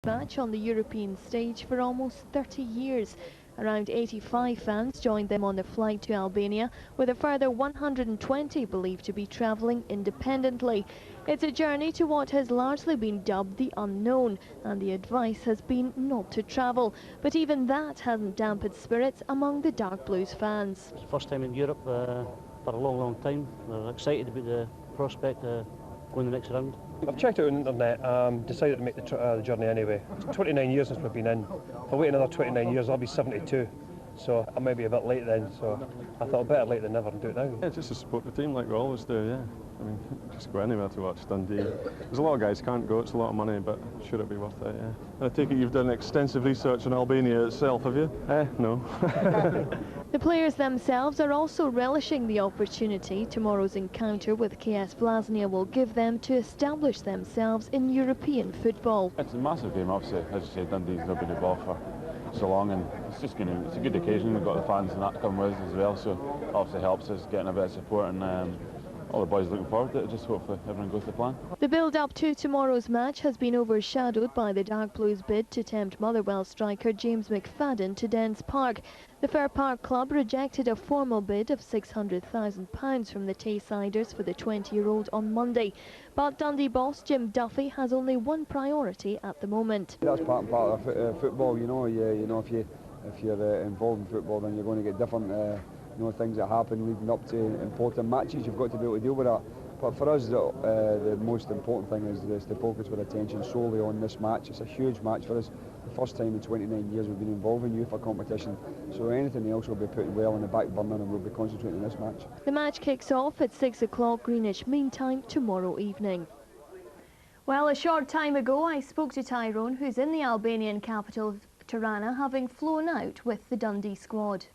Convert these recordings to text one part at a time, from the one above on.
match on the European stage for almost 30 years. Around 85 fans joined them on the flight to Albania, with a further 120 believed to be travelling independently. It's a journey to what has largely been dubbed the unknown, and the advice has been not to travel. But even that hasn't dampened spirits among the Dark Blues fans. It's the first time in Europe for a long time. We're excited about the prospect of going the next round. I've checked it out on the internet, decided to make the journey anyway. It's 29 years since we've been in. If I wait another 29 years, I'll be 72. So I might be a bit late then, so I thought better late than never and do it now. Yeah, just to support the team like we always do, yeah. I mean, just go anywhere to watch Dundee. There's a lot of guys can't go, it's a lot of money, but should it be worth it, yeah. I take it you've done extensive research on Albania itself, have you? No. The players themselves are also relishing the opportunity tomorrow's encounter with KS Vllaznia will give them to establish themselves in European football. It's a massive game, obviously. As you say, Dundee's not been involved for so long, and it's just it's a good occasion. We've got the fans and that to come with us as well, so obviously helps us getting a bit of support, and all the boys looking forward to it. Just hopefully everyone goes to plan. The build-up to tomorrow's match has been overshadowed by the Dark Blues' bid to tempt Motherwell striker James McFadden to Dens Park. The Fair Park club rejected a formal bid of £600,000 from the Taysiders for the 20-year-old on Monday. But Dundee boss Jim Duffy has only one priority at the moment. That's part of football, you know. If you're involved in football, then you're going to get different things that happen leading up to important matches. You've got to be able to deal with that. But for us, the most important thing is to focus with attention solely on this match. It's a huge match for us. The first time in 29 years we've been involved in UEFA competition. So anything else will be put well on the back burner, and we'll be concentrating on this match. The match kicks off at 6 o'clock Greenwich Mean Time tomorrow evening. Well, a short time ago I spoke to Tyrone, who's in the Albanian capital Tirana, having flown out with the Dundee squad.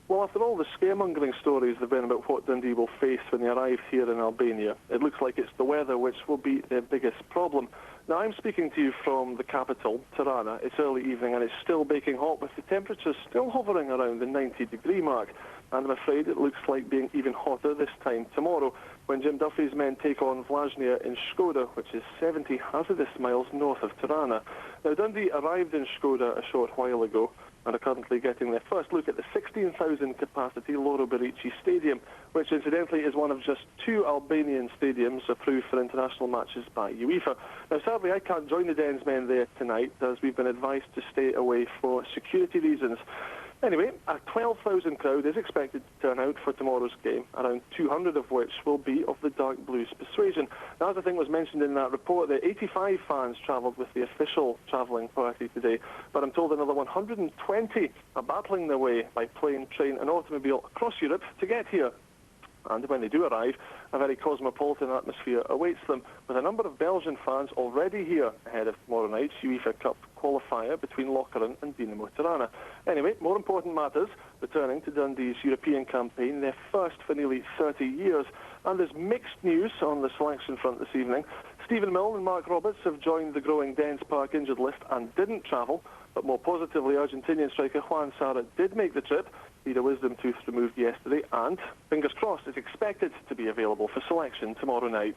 Well, after all the scaremongering stories there have been about what Dundee will face when they arrive here in Albania, it looks like it's the weather which will be their biggest problem. Now, I'm speaking to you from the capital, Tirana. It's early evening and it's still baking hot, with the temperatures still hovering around the 90-degree mark. And I'm afraid it looks like being even hotter this time tomorrow, when Jim Duffy's men take on Vllaznia Shkodër, which is 70 hazardous miles north of Tirana. Now, Dundee arrived in Shkodër a short while ago and are currently getting their first look at the 16,000 capacity Loro Berici Stadium, which incidentally is one of just 2 Albanian stadiums approved for international matches by UEFA. Now, sadly, I can't join the Dens men there tonight, as we've been advised to stay away for security reasons. Anyway, a 12,000 crowd is expected to turn out for tomorrow's game, around 200 of which will be of the Dark Blues persuasion. Now, as I think was mentioned in that report, the 85 fans travelled with the official travelling party today, but I'm told another 120 are battling their way by plane, train and automobile across Europe to get here. And when they do arrive, a very cosmopolitan atmosphere awaits them, with a number of Belgian fans already here ahead of tomorrow night's UEFA Cup qualifier between Lokeren and Dinamo Tirana. Anyway, more important matters, returning to Dundee's European campaign, their first for nearly 30 years. And there's mixed news on the selection front this evening. Stephen Milne and Mark Roberts have joined the growing Dens Park injured list and didn't travel, but more positively, Argentinian striker Juan Sara did make the trip. He had a wisdom tooth removed yesterday and, fingers crossed, is expected to be available for selection tomorrow night.